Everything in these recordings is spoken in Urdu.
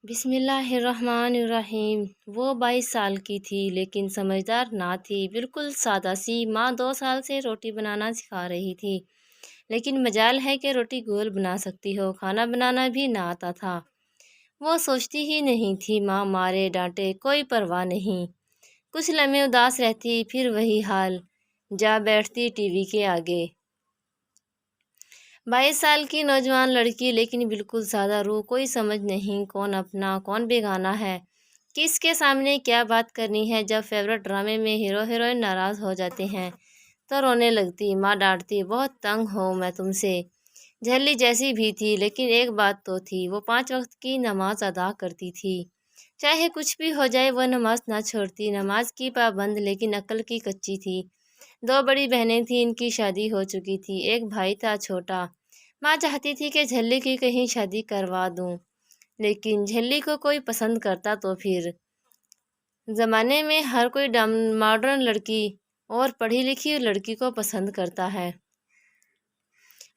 بسم اللہ الرحمن الرحیم۔ وہ 22 سال کی تھی لیکن سمجھدار نہ تھی، بالکل سادہ سی۔ ماں 2 سال سے روٹی بنانا سکھا رہی تھی، لیکن مجال ہے کہ روٹی گول بنا سکتی ہو، کھانا بنانا بھی نہ آتا تھا۔ وہ سوچتی ہی نہیں تھی، ماں مارے ڈانٹے کوئی پرواہ نہیں۔ کچھ لمحے اداس رہتی، پھر وہی حال، جا بیٹھتی ٹی وی کے آگے۔ 22 سال کی نوجوان لڑکی، لیکن بالکل سادہ روح، کوئی سمجھ نہیں کون اپنا کون بیگانہ ہے، کس کے سامنے کیا بات کرنی ہے۔ جب فیورٹ ڈرامے میں ہیرو ہیروئن ناراض ہو جاتے ہیں تو رونے لگتی، ماں ڈانٹتی، بہت تنگ ہوں میں تم سے۔ جھلی جیسی بھی تھی، لیکن ایک بات تو تھی، وہ 5 وقت کی نماز ادا کرتی تھی۔ چاہے کچھ بھی ہو جائے وہ نماز نہ چھوڑتی، نماز کی پابند لیکن عقل کی کچی تھی۔ 2 بڑی بہنیں تھیں، ان کی شادی ہو چکی تھی، ایک بھائی تھا چھوٹا۔ ماں چاہتی تھی کہ جھلی کی کہیں شادی کروا دوں، لیکن جھلی کو کوئی پسند کرتا تو پھر زمانے میں ہر کوئی ماڈرن لڑکی اور پڑھی لکھی لڑکی کو پسند کرتا ہے۔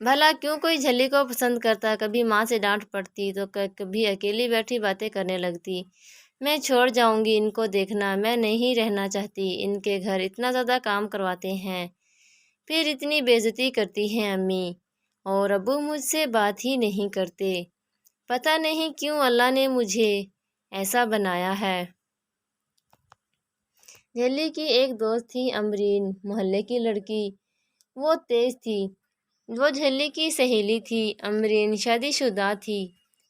بھلا کیوں کوئی جھلی کو پسند کرتا؟ کبھی ماں سے ڈانٹ پڑتی تو کبھی اکیلی بیٹھی باتیں کرنے لگتی۔ میں چھوڑ جاؤں گی ان کو دیکھنا، میں نہیں رہنا چاہتی، ان کے گھر اتنا زیادہ کام کرواتے ہیں، پھر اتنی بے عزتی کرتی ہیں امی اور ابو، مجھ سے بات ہی نہیں کرتے، پتہ نہیں کیوں اللہ نے مجھے ایسا بنایا ہے۔ جھلی کی ایک دوست تھی امرین، محلے کی لڑکی، وہ تیز تھی۔ وہ جھلی کی سہیلی تھی۔ امرین شادی شدہ تھی،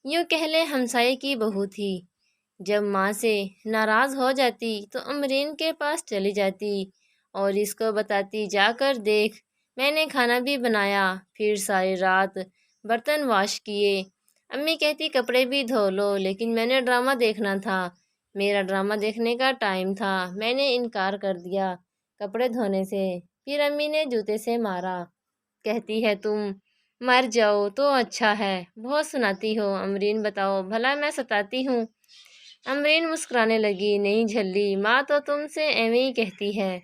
یوں کہہ لیں ہمسائے کی بہو تھی۔ جب ماں سے ناراض ہو جاتی تو امرین کے پاس چلی جاتی اور اس کو بتاتی، جا کر دیکھ میں نے کھانا بھی بنایا، پھر ساری رات برتن واش کیے۔ امی کہتی کپڑے بھی دھو لو، لیکن میں نے ڈرامہ دیکھنا تھا، میرا ڈرامہ دیکھنے کا ٹائم تھا، میں نے انکار کر دیا کپڑے دھونے سے۔ پھر امی نے جوتے سے مارا، کہتی ہے تم مر جاؤ تو اچھا ہے، بہت سناتی ہو۔ امرین بتاؤ بھلا میں ستاتی ہوں؟ امرین مسکرانے لگی، نہیں جھلی، ماں تو تم سے ایویں ہی کہتی ہے۔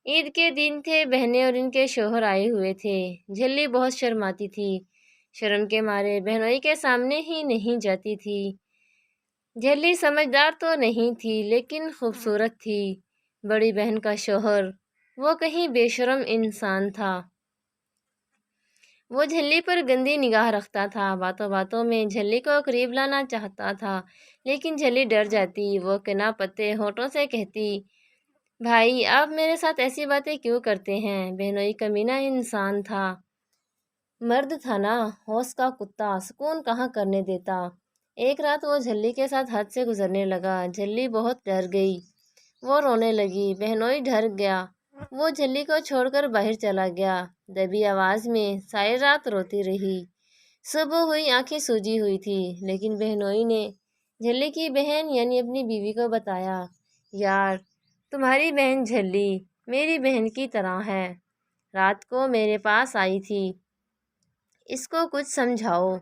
عید کے دن تھے، بہنیں اور ان کے شوہر آئے ہوئے تھے۔ جھلی بہت شرماتی تھی، شرم کے مارے بہنوئی کے سامنے ہی نہیں جاتی تھی۔ جھلی سمجھدار تو نہیں تھی، لیکن خوبصورت تھی۔ بڑی بہن کا شوہر وہ کہیں بے شرم انسان تھا، وہ جھلی پر گندی نگاہ رکھتا تھا، باتوں باتوں میں جھلی کو قریب لانا چاہتا تھا، لیکن جھلی ڈر جاتی۔ وہ کنا پتے ہونٹوں سے کہتی، بھائی آپ میرے ساتھ ایسی باتیں کیوں کرتے ہیں؟ بہنوئی کمینہ انسان تھا، مرد تھا نا، ہوش کا کتا، سکون کہاں کرنے دیتا۔ ایک رات وہ جھلی کے ساتھ حد سے گزرنے لگا، جھلی بہت ڈر گئی، وہ رونے لگی، بہنوئی ڈر گیا، وہ جھلی کو چھوڑ کر باہر چلا گیا، دبی آواز میں ساری رات روتی رہی۔ صبح ہوئی، آنکھیں سوجی ہوئی تھی، لیکن بہنوئی نے جھلی کی بہن یعنی اپنی بیوی کو بتایا، یار تمہاری بہن جھلی میری بہن کی طرح ہے، رات کو میرے پاس آئی تھی، اس کو کچھ سمجھاؤ۔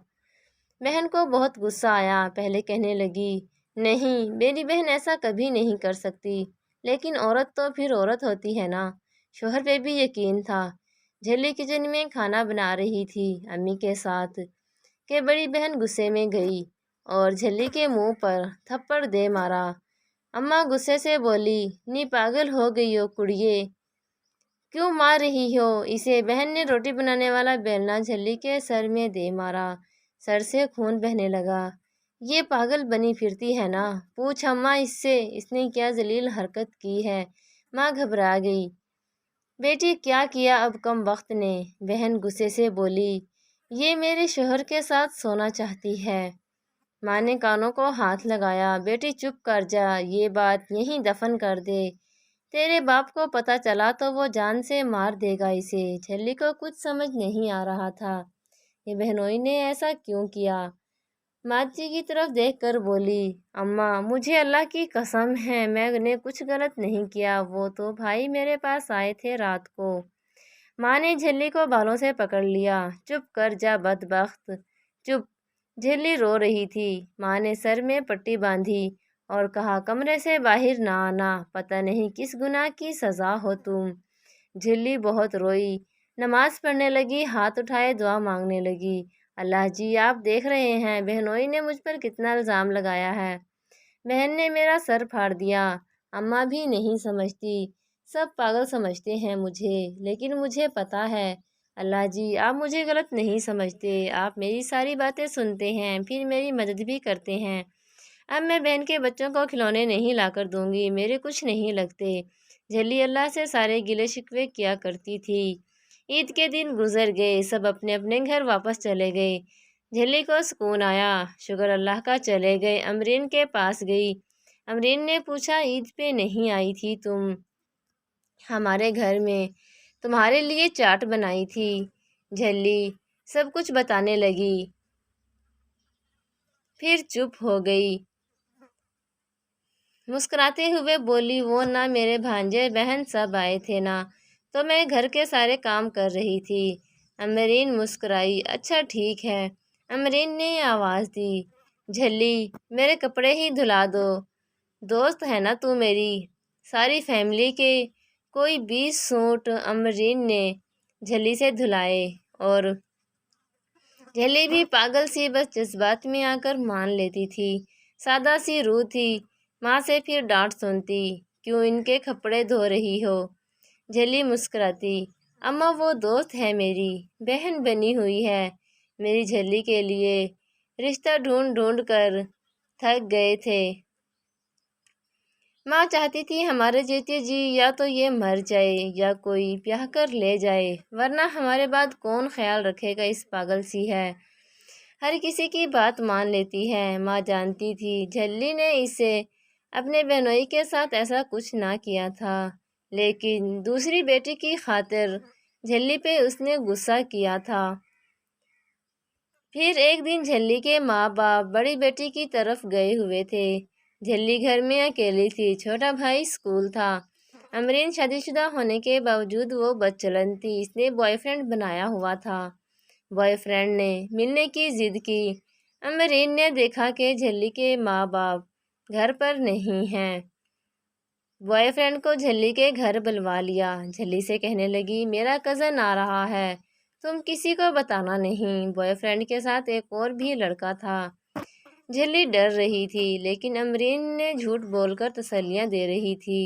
بہن کو بہت غصہ آیا، پہلے کہنے لگی، نہیں میری بہن ایسا کبھی نہیں کر سکتی، لیکن عورت تو پھر عورت ہوتی ہے نا۔ شوہر پہ بھی یقین تھا۔ جھلی کچن میں کھانا بنا رہی تھی امی کے ساتھ کہ بڑی بہن غصے میں گئی اور جھلی کے منہ پر تھپڑ دے مارا۔ اماں غصے سے بولی، نی پاگل ہو گئی ہو کڑیے، کیوں مار رہی ہو اسے؟ بہن نے روٹی بنانے والا بیلنا جھلی کے سر میں دے مارا، سر سے خون بہنے لگا۔ یہ پاگل بنی پھرتی ہے نا، پوچھ اماں اس سے، اس نے کیا ذلیل حرکت کی ہے؟ ماں گھبرا گئی، بیٹی کیا کیا اب کم وقت نے؟ بہن غصے سے بولی، یہ میرے شوہر کے ساتھ سونا چاہتی ہے۔ ماں نے کانوں کو ہاتھ لگایا، بیٹی چپ کر جا، یہ بات یہیں دفن کر دے، تیرے باپ کو پتہ چلا تو وہ جان سے مار دے گا اسے۔ جھلی کو کچھ سمجھ نہیں آ رہا تھا کہ بہنوئی نے ایسا کیوں کیا۔ ماجی کی طرف دیکھ کر بولی، اماں مجھے اللہ کی قسم ہے میں نے کچھ غلط نہیں کیا، وہ تو بھائی میرے پاس آئے تھے رات کو۔ ماں نے جھلی کو بالوں سے پکڑ لیا، چپ کر جا بدبخت، چپ۔ جھلی رو رہی تھی، ماں نے سر میں پٹی باندھی اور کہا، کمرے سے باہر نہ آنا، پتہ نہیں کس گناہ کی سزا ہو تم۔ جھلی بہت روئی، نماز پڑھنے لگی، ہاتھ اٹھائے دعا مانگنے لگی، اللہ جی آپ دیکھ رہے ہیں بہنوئی نے مجھ پر کتنا الزام لگایا ہے۔ بہن نے میرا سر پھاڑ دیا۔ اماں بھی نہیں سمجھتی، سب پاگل سمجھتے ہیں مجھے، لیکن مجھے پتہ ہے اللہ جی آپ مجھے غلط نہیں سمجھتے، آپ میری ساری باتیں سنتے ہیں، پھر میری مدد بھی کرتے ہیں۔ اب میں بہن کے بچوں کو کھلونے نہیں لا کر دوں گی، میرے کچھ نہیں لگتے۔ جھلی اللہ سے سارے گلے شکوے کیا کرتی تھی۔ عید کے دن گزر گئے، سب اپنے اپنے گھر واپس چلے گئے۔ جھلی کو سکون آیا، شکر اللہ کا۔ چلے گئے، امرین کے پاس گئی۔ امرین نے پوچھا عید پہ نہیں آئی تھی تم ہمارے گھر میں؟ تمہارے لیے چاٹ بنائی تھی۔ جھلی سب کچھ بتانے لگی، پھر چپ ہو گئی۔ مسکراتے ہوئے بولی وہ نہ میرے بھانجے بہن سب آئے تھے نا، تو میں گھر کے سارے کام کر رہی تھی۔ امرین مسکرائی۔ اچھا ٹھیک ہے، امرین نے آواز دی۔ جھلی میرے کپڑے ہی دھلا دو، دوست ہے نا تو میری، ساری فیملی کے کوئی 20 سوٹ امرین نے جھلی سے دھلائے، اور جھلی بھی پاگل سی بس جذبات میں آ کر مان لیتی تھی۔ سادہ سی روح تھی، ماں سے پھر ڈانٹ سنتی، کیوں ان کے کپڑے دھو رہی ہو؟ جھلی مسکراتی، اماں وہ دوست ہے میری، بہن بنی ہوئی ہے میری جھلی کے لیے، رشتہ ڈھونڈ ڈھونڈ کر تھک گئے تھے۔ ماں چاہتی تھی ہمارے جیتے جی یا تو یہ مر جائے یا کوئی بیاہ کر لے جائے، ورنہ ہمارے بعد کون خیال رکھے گا، اس پاگل سی ہے، ہر کسی کی بات مان لیتی ہے۔ ماں جانتی تھی جھلی نے اسے اپنے بہنوئی کے ساتھ ایسا کچھ نہ کیا تھا، لیکن دوسری بیٹی کی خاطر جھلی پہ اس نے غصہ کیا تھا۔ پھر ایک دن جھلی کے ماں باپ بڑی بیٹی کی طرف گئے ہوئے تھے۔ جھلی گھر میں اکیلی تھی، چھوٹا بھائی اسکول تھا۔ امرین شادی شدہ ہونے کے باوجود وہ بدچلن تھی، اس نے بوائے فرینڈ بنایا ہوا تھا۔ بوائے فرینڈ نے ملنے کی ضد کی۔ امرین نے دیکھا کہ جھلی کے ماں باپ گھر پر نہیں ہیں۔ بوائے فرینڈ کو جھلی کے گھر بلوا لیا۔ جھلی سے کہنے لگی میرا کزن آ رہا ہے، تم کسی کو بتانا نہیں۔ بوائے فرینڈ کے ساتھ ایک اور بھی لڑکا تھا۔ جھلی ڈر رہی تھی، لیکن امرین نے جھوٹ بول کر تسلیاں دے رہی تھی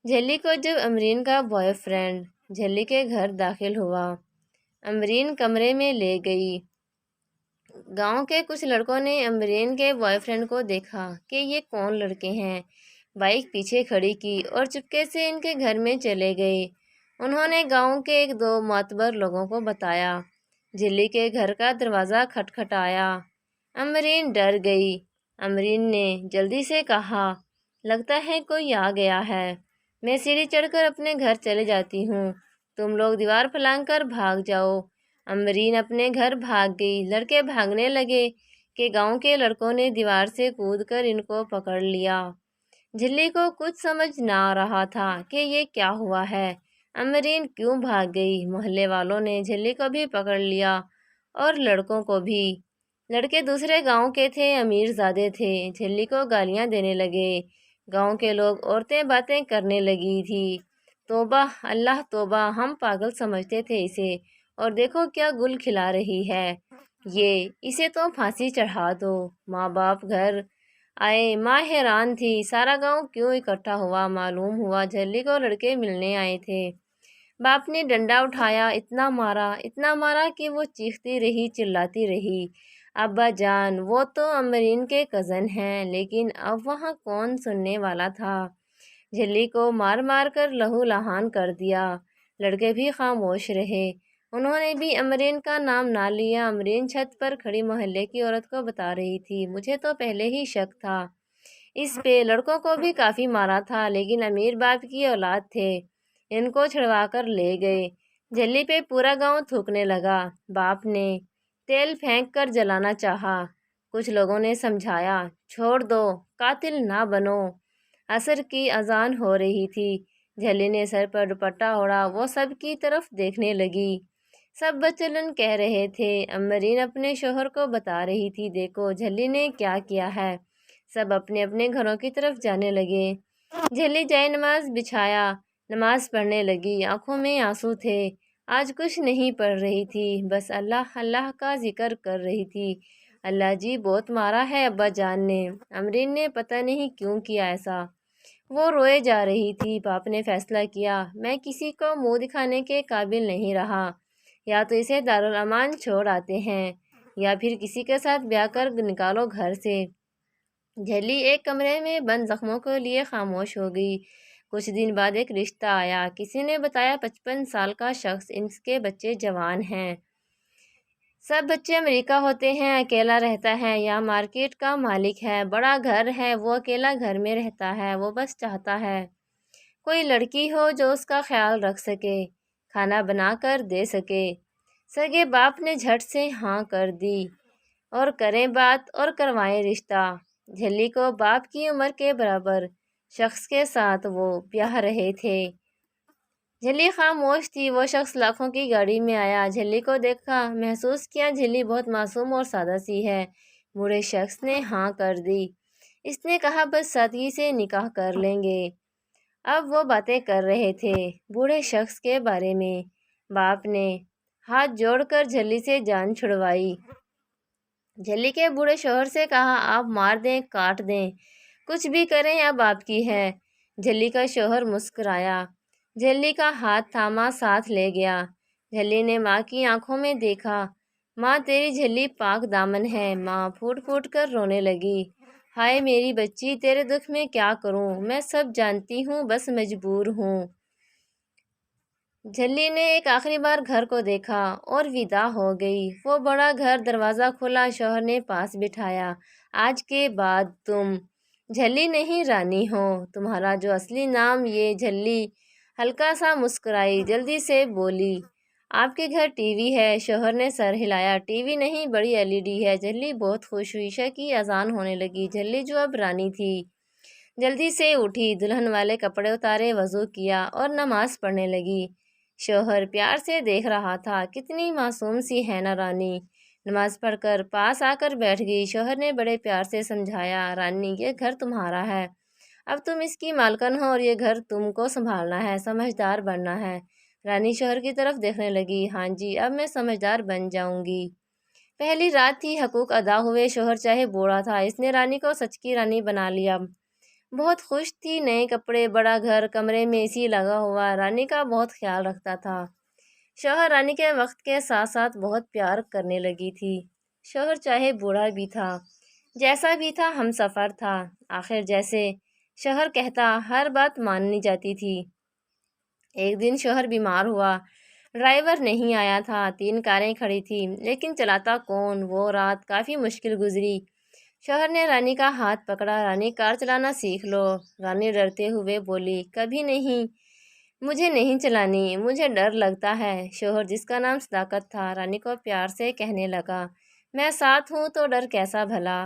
جھلی کو۔ جب امرین کا بوائے فرینڈ جھلی کے گھر داخل ہوا، امرین کمرے میں لے گئی۔ گاؤں کے کچھ لڑکوں نے امرین کے بوائے فرینڈ کو دیکھا کہ یہ کون لڑکے ہیں، بائک پیچھے کھڑی کی اور چپکے سے ان کے گھر میں چلے گئے۔ انہوں نے گاؤں کے ایک دو معتبر لوگوں کو بتایا۔ جھلی کے گھر کا دروازہ کھٹکھٹایا۔ امرین ڈر گئی۔ امرین نے جلدی سے کہا لگتا ہے کوئی آ گیا ہے، میں سیڑھی چڑھ کر اپنے گھر چلے جاتی ہوں، تم لوگ دیوار پھلانگ کر بھاگ جاؤ۔ امرین اپنے گھر بھاگ گئی۔ لڑکے بھاگنے لگے کہ گاؤں کے لڑکوں نے دیوار سے کود کر ان کو پکڑ لیا۔ جھلی کو کچھ سمجھ نہ آ رہا تھا کہ یہ کیا ہوا ہے، امرین کیوں بھاگ گئی۔ محلے والوں نے جھلی کو بھی پکڑ لیا اور لڑکوں کو بھی۔ لڑکے دوسرے گاؤں کے تھے، امیر زادے تھے، جھلی کو گالیاں دینے لگے۔ گاؤں کے لوگ عورتیں باتیں کرنے لگی تھی، توبہ اللہ توبہ، ہم پاگل سمجھتے تھے اسے، اور دیکھو کیا گل کھلا رہی ہے یہ، اسے تو پھانسی چڑھا دو۔ ماں باپ گھر آئے، ماں حیران تھی، سارا گاؤں کیوں اکٹھا ہوا؟ معلوم ہوا جھلی کو لڑکے ملنے آئے تھے۔ باپ نے ڈنڈا اٹھایا، اتنا مارا کہ وہ چیختی رہی، چلاتی رہی، ابا جان وہ تو امرین کے کزن ہیں، لیکن اب وہاں کون سننے والا تھا؟ جھلی کو مار مار کر لہو لہان کر دیا۔ لڑکے بھی خاموش رہے، انہوں نے بھی امرین کا نام نہ لیا۔ امرین چھت پر کھڑی محلے کی عورت کو بتا رہی تھی مجھے تو پہلے ہی شک تھا اس پہ، لڑکوں کو بھی کافی مارا تھا، لیکن امیر باپ کی اولاد تھے، ان کو چھڑوا کر لے گئے۔ جھلی پہ پورا گاؤں تھوکنے لگا۔ باپ نے تیل پھینک کر جلانا چاہا، کچھ لوگوں نے سمجھایا چھوڑ دو، قاتل نہ بنو۔ عصر کی اذان ہو رہی تھی۔ جھلی نے سر پر دوپٹہ اوڑھا، وہ سب کی طرف دیکھنے لگی۔ سب بدچلن کہہ رہے تھے، امرین اپنے شوہر کو بتا رہی تھی دیکھو جھلی نے کیا کیا ہے۔ سب اپنے اپنے گھروں کی طرف جانے لگے۔ جھلی جائے نماز بچھایا، نماز پڑھنے لگی، آنکھوں میں آنسو تھے۔ آج کچھ نہیں پڑھ رہی تھی، بس اللہ اللہ کا ذکر کر رہی تھی۔ اللہ جی بہت مارا ہے ابا جان نے، امرین نے پتہ نہیں کیوں کیا ایسا۔ وہ روئے جا رہی تھی۔ باپ نے فیصلہ کیا، میں کسی کو منہ دکھانے کے قابل نہیں رہا، یا تو اسے دارالامان چھوڑ آتے ہیں یا پھر کسی کے ساتھ بیاہ کر نکالو گھر سے۔ جھلی ایک کمرے میں بند زخموں کو لیے خاموش ہو گئی۔ کچھ دن بعد ایک رشتہ آیا، کسی نے بتایا 55 سال کا شخص، ان کے بچے جوان ہیں، سب بچے امریکہ ہوتے ہیں، اکیلا رہتا ہے، یا مارکیٹ کا مالک ہے، بڑا گھر ہے، وہ اکیلا گھر میں رہتا ہے، وہ بس چاہتا ہے کوئی لڑکی ہو جو اس کا خیال رکھ سکے، کھانا بنا کر دے سکے۔ سگے باپ نے جھٹ سے ہاں کر دی، اور کریں بات اور کروائیں رشتہ۔ جھلی کو باپ کی عمر کے برابر شخص کے ساتھ وہ بیاہ رہے تھے۔ جھلی خاموش تھی۔ وہ شخص لاکھوں کی گاڑی میں آیا، جھلی کو دیکھا، محسوس کیا جھلی بہت معصوم اور سادہ سی ہے۔ بوڑھے شخص نے ہاں کر دی۔ اس نے کہا بس سادگی سے نکاح کر لیں گے۔ اب وہ باتیں کر رہے تھے بوڑھے شخص کے بارے میں۔ باپ نے ہاتھ جوڑ کر جھلی سے جان چھڑوائی۔ جھلی کے بوڑھے شوہر سے کہا آپ مار دیں، کاٹ دیں، کچھ بھی کریں، اب آپ کی ہے۔ جھلی کا شوہر مسکرایا، جھلی کا ہاتھ تھاما، ساتھ لے گیا۔ جھلی نے ماں کی آنکھوں میں دیکھا، ماں تیری جھلی پاک دامن ہے۔ ماں پھوٹ پھوٹ کر رونے لگی، ہائے میری بچی، تیرے دکھ میں کیا کروں، میں سب جانتی ہوں، بس مجبور ہوں۔ جھلی نے ایک آخری بار گھر کو دیکھا اور ودا ہو گئی۔ وہ بڑا گھر، دروازہ کھلا، شوہر نے پاس بٹھایا۔ آج کے بعد تم جھلی نہیں رانی ہو، تمہارا جو اصلی نام یہ۔ جھلی ہلکا سا مسکرائی، جلدی سے بولی آپ کے گھر ٹی وی ہے؟ شوہر نے سر ہلایا، ٹی وی نہیں، بڑی LED ہے۔ جھلی بہت خوش ہوئی۔ عشاء کی اذان ہونے لگی۔ جھلی جو اب رانی تھی جلدی سے اٹھی، دلہن والے کپڑے اتارے، وضو کیا اور نماز پڑھنے لگی۔ شوہر پیار سے دیکھ رہا تھا، کتنی معصوم سی ہے نا رانی۔ نماز پڑھ کر پاس آ کر بیٹھ گئی۔ شوہر نے بڑے پیار سے سمجھایا، رانی یہ گھر تمہارا ہے، اب تم اس کی مالکن ہو اور یہ گھر تم کو سنبھالنا ہے، سمجھدار بننا ہے۔ رانی شوہر کی طرف دیکھنے لگی، ہاں جی اب میں سمجھدار بن جاؤں گی۔ پہلی رات تھی، حقوق ادا ہوئے۔ شوہر چاہے بوڑھا تھا، اس نے رانی کو سچ کی رانی بنا لیا۔ بہت خوش تھی، نئے کپڑے، بڑا گھر، کمرے میں AC لگا ہوا، رانی کا بہت خیال رکھتا تھا۔ شوہر رانی کے وقت کے ساتھ ساتھ بہت پیار کرنے لگی تھی۔ شوہر چاہے بوڑھا بھی تھا، جیسا بھی تھا، ہم سفر تھا، آخر جیسے شوہر کہتا ہر بات مانی جاتی تھی۔ ایک دن شوہر بیمار ہوا، ڈرائیور نہیں آیا تھا، 3 کاریں کھڑی تھیں، لیکن چلاتا کون؟ وہ رات کافی مشکل گزری۔ شوہر نے رانی کا ہاتھ پکڑا، رانی کار چلانا سیکھ لو۔ رانی ڈرتے ہوئے بولی، کبھی نہیں، مجھے نہیں چلانی، مجھے ڈر لگتا ہے۔ شوہر جس کا نام صداقت تھا، رانی کو پیار سے کہنے لگا، میں ساتھ ہوں تو ڈر کیسا بھلا۔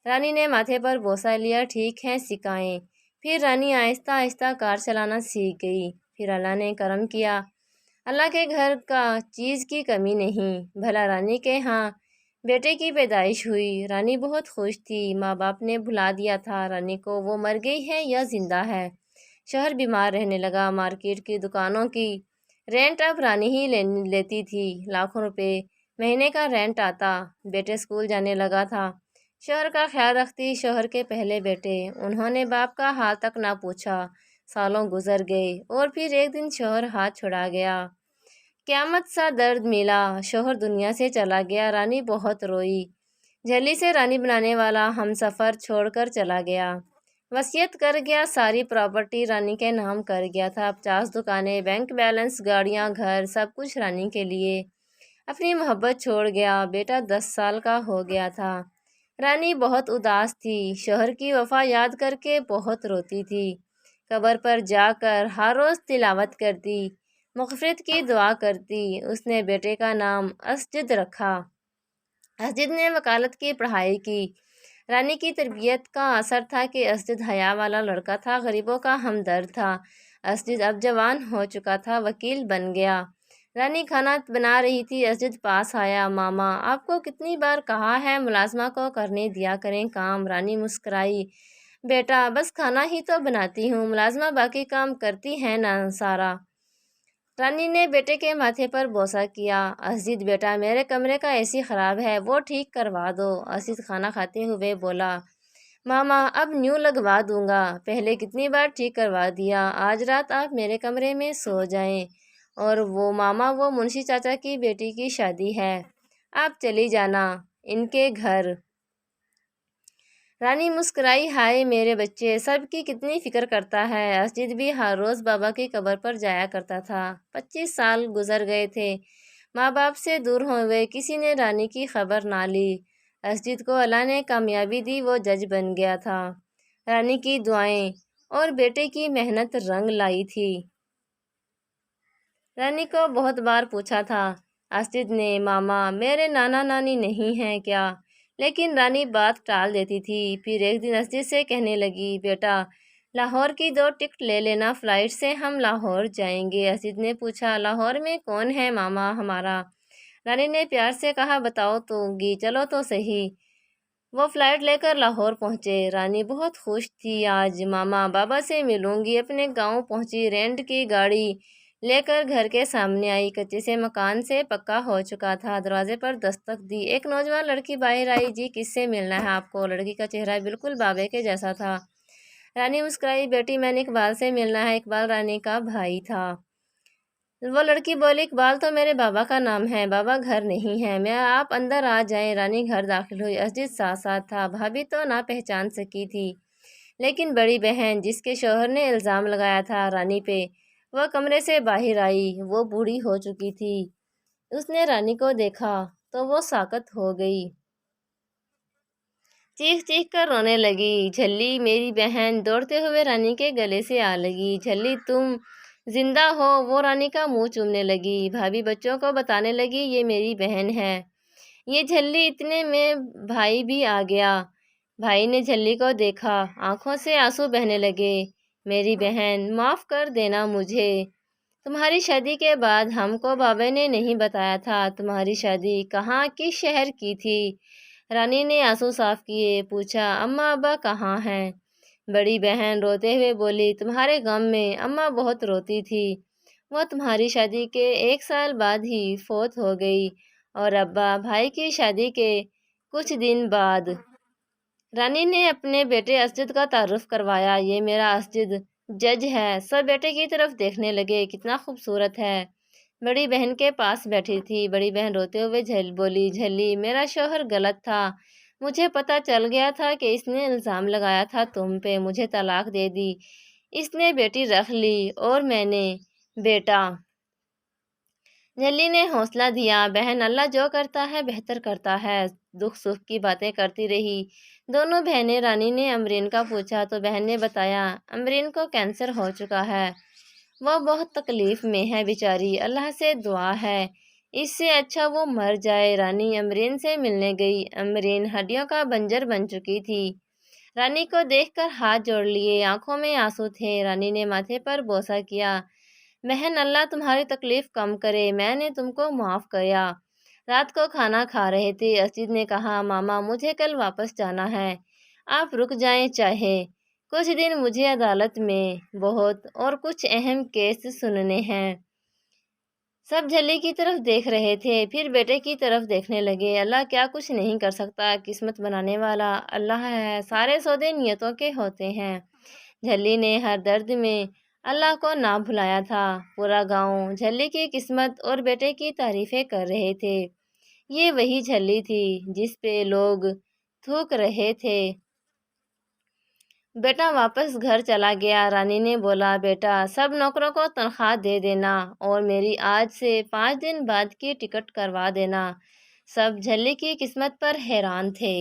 رانی نے ماتھے پر بوسہ لیا، ٹھیک ہے سکھائیں۔ پھر رانی آہستہ آہستہ کار چلانا سیکھ گئی۔ پھر اللہ نے کرم کیا، اللہ کے گھر کا چیز کی کمی نہیں۔ بھلا رانی کے ہاں بیٹے کی پیدائش ہوئی۔ رانی بہت خوش تھی، ماں باپ نے بھلا دیا تھا رانی کو وہ مر گئی ہے یا زندہ ہے۔ شوہر بیمار رہنے لگا، مارکیٹ کی دکانوں کی رینٹ اب رانی ہی لیتی تھی، لاکھوں روپے مہینے کا رینٹ آتا۔ بیٹے اسکول جانے لگا تھا، شوہر کا خیال رکھتی۔ شوہر کے پہلے بیٹے، انہوں نے باپ کا حال تک نہ پوچھا۔ سالوں گزر گئے اور پھر ایک دن شوہر ہاتھ چھڑا گیا، قیامت سا درد ملا، شوہر دنیا سے چلا گیا۔ رانی بہت روئی، جھلی سے رانی بنانے والا ہم سفر چھوڑ کر چلا گیا، وصیت کر گیا، ساری پراپرٹی رانی کے نام کر گیا تھا، 50 دکانیں، بینک بیلنس، گاڑیاں، گھر، سب کچھ رانی کے لیے۔ اپنی محبت چھوڑ گیا، بیٹا 10 سال کا ہو گیا تھا۔ رانی بہت اداس تھی، شوہر کی وفا یاد کر کے بہت روتی تھی، قبر پر جا کر ہر روز تلاوت کرتی، مغفرت کی دعا کرتی۔ اس نے بیٹے کا نام اسجد رکھا۔ اسجد نے وکالت کی پڑھائی کی۔ رانی کی تربیت کا اثر تھا کہ اسجد حیا والا لڑکا تھا، غریبوں کا ہمدرد تھا۔ اسجد اب جوان ہو چکا تھا، وکیل بن گیا۔ رانی کھانا بنا رہی تھی، اسجد پاس آیا، ماما آپ کو کتنی بار کہا ہے ملازمہ کو کرنے دیا کریں کام۔ رانی مسکرائی، بیٹا بس کھانا ہی تو بناتی ہوں، ملازمہ باقی کام کرتی ہے نا سارا۔ رانی نے بیٹے کے ماتھے پر بوسہ کیا۔ اسجد بیٹا، میرے کمرے کا اے سی خراب ہے، وہ ٹھیک کروا دو۔ اسجد کھانا کھاتے ہوئے بولا، ماما اب نیو لگوا دوں گا، پہلے کتنی بار ٹھیک کروا دیا، آج رات آپ میرے کمرے میں سو جائیں۔ اور وہ ماما، وہ منشی چاچا کی بیٹی کی شادی ہے، آپ چلی جانا ان کے گھر۔ رانی مسکرائی، ہائے میرے بچے، سب کی کتنی فکر کرتا ہے۔ اسجد بھی ہر روز بابا کی قبر پر جایا کرتا تھا۔ 25 سال گزر گئے تھے، ماں باپ سے دور ہوئے، کسی نے رانی کی خبر نہ لی۔ اسجد کو اللہ نے کامیابی دی، وہ جج بن گیا تھا۔ رانی کی دعائیں اور بیٹے کی محنت رنگ لائی تھی۔ رانی کو بہت بار پوچھا تھا اسجد نے، ماما میرے نانا نانی نہیں ہیں کیا؟ لیکن رانی بات ٹال دیتی تھی۔ پھر ایک دن اسجد سے کہنے لگی، بیٹا لاہور کی 2 ٹکٹ لے لینا، فلائٹ سے ہم لاہور جائیں گے۔ اسجد نے پوچھا، لاہور میں کون ہے ماما ہمارا؟ رانی نے پیار سے کہا، بتاؤ تو گی، چلو تو صحیح۔ وہ فلائٹ لے کر لاہور پہنچے۔ رانی بہت خوش تھی، آج ماما بابا سے ملوں گی۔ اپنے گاؤں پہنچی، رینٹ کی گاڑی لے کر گھر کے سامنے آئی، کچے سے مکان سے پکا ہو چکا تھا۔ دروازے پر دستک دی، ایک نوجوان لڑکی باہر آئی، جی کس سے ملنا ہے آپ کو؟ لڑکی کا چہرہ بالکل بابے کے جیسا تھا۔ رانی مسکرائی، بیٹی میں نے اقبال سے ملنا ہے۔ اقبال رانی کا بھائی تھا۔ وہ لڑکی بولی، اقبال تو میرے بابا کا نام ہے، بابا گھر نہیں ہے، میں آپ اندر آ جائیں۔ رانی گھر داخل ہوئی، اسجد ساتھ ساتھ تھا۔ بھابھی تو نہ پہچان سکی تھی، لیکن بڑی بہن جس کے شوہر نے الزام لگایا تھا رانی پہ، وہ کمرے سے باہر آئی۔ وہ بوڑھی ہو چکی تھی۔ اس نے رانی کو دیکھا تو وہ ساکت ہو گئی، چیخ چیخ کر رونے لگی۔ جھلی میری بہن دوڑتے ہوئے رانی کے گلے سے آ لگی، جھلی تم زندہ ہو؟ وہ رانی کا منہ چومنے لگی۔ بھابھی بچوں کو بتانے لگی، یہ میری بہن ہے، یہ جھلی۔ اتنے میں بھائی بھی آ گیا۔ بھائی نے جھلی کو دیکھا، آنکھوں سے آنسو بہنے لگے، میری بہن معاف کر دینا مجھے، تمہاری شادی کے بعد ہم کو بابا نے نہیں بتایا تھا، تمہاری شادی کہاں کس شہر کی تھی؟ رانی نے آنسو صاف کیے، پوچھا، اماں ابا کہاں ہیں؟ بڑی بہن روتے ہوئے بولی، تمہارے غم میں اماں بہت روتی تھی، وہ تمہاری شادی کے 1 سال بعد ہی فوت ہو گئی، اور ابا بھائی کی شادی کے کچھ دن بعد۔ رانی نے اپنے بیٹے اسجد کا تعارف کروایا، یہ میرا اسجد جج ہے۔ سب بیٹے کی طرف دیکھنے لگے، کتنا خوبصورت ہے۔ بڑی بہن کے پاس بیٹھی تھی۔ بڑی بہن روتے ہوئے بولی، جھلی میرا شوہر غلط تھا، مجھے پتہ چل گیا تھا کہ اس نے الزام لگایا تھا تم پہ، مجھے طلاق دے دی، اس نے بیٹی رکھ لی اور میں نے بیٹا۔ جھلی نے حوصلہ دیا، بہن اللہ جو کرتا ہے بہتر کرتا ہے۔ دکھ سکھ کی باتیں کرتی رہی دونوں بہنیں۔ رانی نے امرین کا پوچھا تو بہن نے بتایا، امرین کو کینسر ہو چکا ہے، وہ بہت تکلیف میں ہے بیچاری، اللہ سے دعا ہے اس سے اچھا وہ مر جائے۔ رانی امرین سے ملنے گئی، امرین ہڈیوں کا بنجر بن چکی تھی۔ رانی کو دیکھ کر ہاتھ جوڑ لیے، آنکھوں میں آنسو تھے۔ رانی نے ماتھے پر بوسہ کیا، بہن اللہ تمہاری تکلیف کم کرے، میں نے تم کو معاف کیا۔ رات کو کھانا کھا رہے تھے، اسجد نے کہا، ماما مجھے کل واپس جانا ہے، آپ رک جائیں چاہے کچھ دن، مجھے عدالت میں بہت اور کچھ اہم کیس سننے ہیں۔ سب جھلی کی طرف دیکھ رہے تھے، پھر بیٹے کی طرف دیکھنے لگے۔ اللہ کیا کچھ نہیں کر سکتا، قسمت بنانے والا اللہ ہے، سارے سودے نیتوں کے ہوتے ہیں۔ جھلی نے ہر درد میں اللہ کو نہ بھلایا تھا۔ پورا گاؤں جھلی کی قسمت اور بیٹے کی تعریفیں کر رہے تھے۔ یہ وہی جھلی تھی جس پہ لوگ تھوک رہے تھے۔ بیٹا واپس گھر چلا گیا۔ رانی نے بولا، بیٹا سب نوکروں کو تنخواہ دے دینا اور میری آج سے 5 دن بعد کی ٹکٹ کروا دینا۔ سب جھلی کی قسمت پر حیران تھے۔